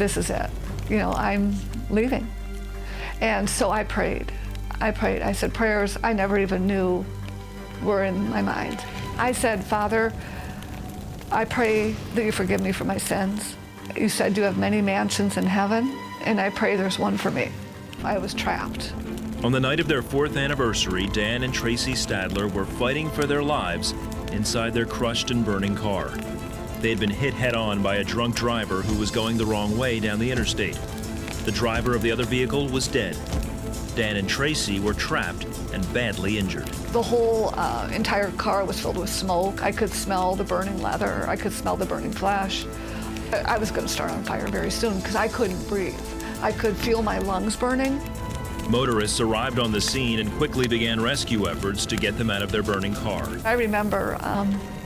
this is it. You know, I'm leaving. And so I prayed. I said prayers I never even knew were in my mind. I said, Father, I pray that you forgive me for my sins. You said you have many mansions in heaven, and I pray there's one for me. I was trapped. On the night of their 4th anniversary, Dan and Tracy Stadler were fighting for their lives inside their crushed and burning car. They had been hit head-on by a drunk driver who was going the wrong way down the interstate. The driver of the other vehicle was dead. Dan and Tracy were trapped and badly injured. The whole entire car was filled with smoke. I could smell the burning leather. I could smell the burning flesh. I was going to start on fire very soon because I couldn't breathe. I could feel my lungs burning. Motorists arrived on the scene and quickly began rescue efforts to get them out of their burning car. I remember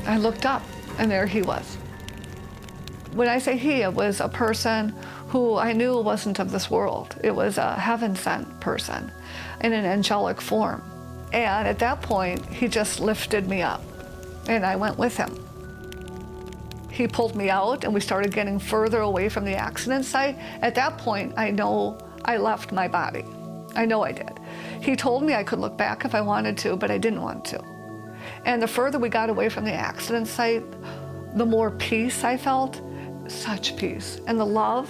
I looked up, and there he was. When I say he, it was a person who I knew wasn't of this world. It was a heaven-sent person in an angelic form. And at that point, he just lifted me up, and I went with him. He pulled me out, and we started getting further away from the accident site. At that point, I know I left my body. I know I did. He told me I could look back if I wanted to, but I didn't want to. And the further we got away from the accident site, the more peace I felt, such peace. And the love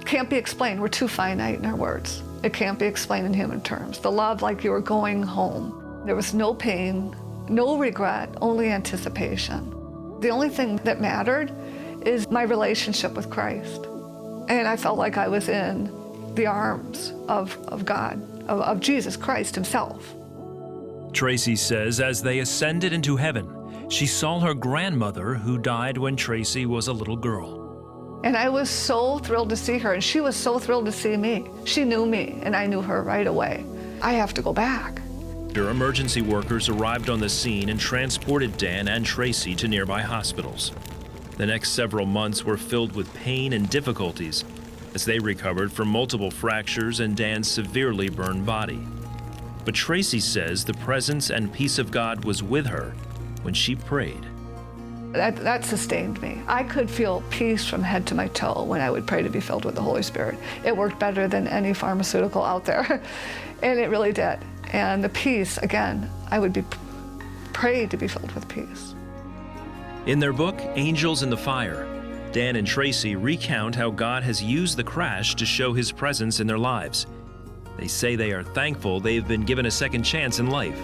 can't be explained. We're too finite in our words. It can't be explained in human terms. The love like you were going home. There was no pain, no regret, only anticipation. The only thing that mattered is my relationship with Christ. And I felt like I was in the arms of God, of Jesus Christ himself. Tracy says as they ascended into heaven, she saw her grandmother who died when Tracy was a little girl. And I was so thrilled to see her, and she was so thrilled to see me. She knew me, and I knew her right away. I have to go back. Emergency workers arrived on the scene and transported Dan and Tracy to nearby hospitals. The next several months were filled with pain and difficulties as they recovered from multiple fractures and Dan's severely burned body. But Tracy says the presence and peace of God was with her when she prayed. That sustained me. I could feel peace from head to my toe when I would pray to be filled with the Holy Spirit. It worked better than any pharmaceutical out there, and it really did. And the peace, again, I would be prayed to be filled with peace. In their book, Angels in the Fire, Dan and Tracy recount how God has used the crash to show his presence in their lives. They say they are thankful they've been given a second chance in life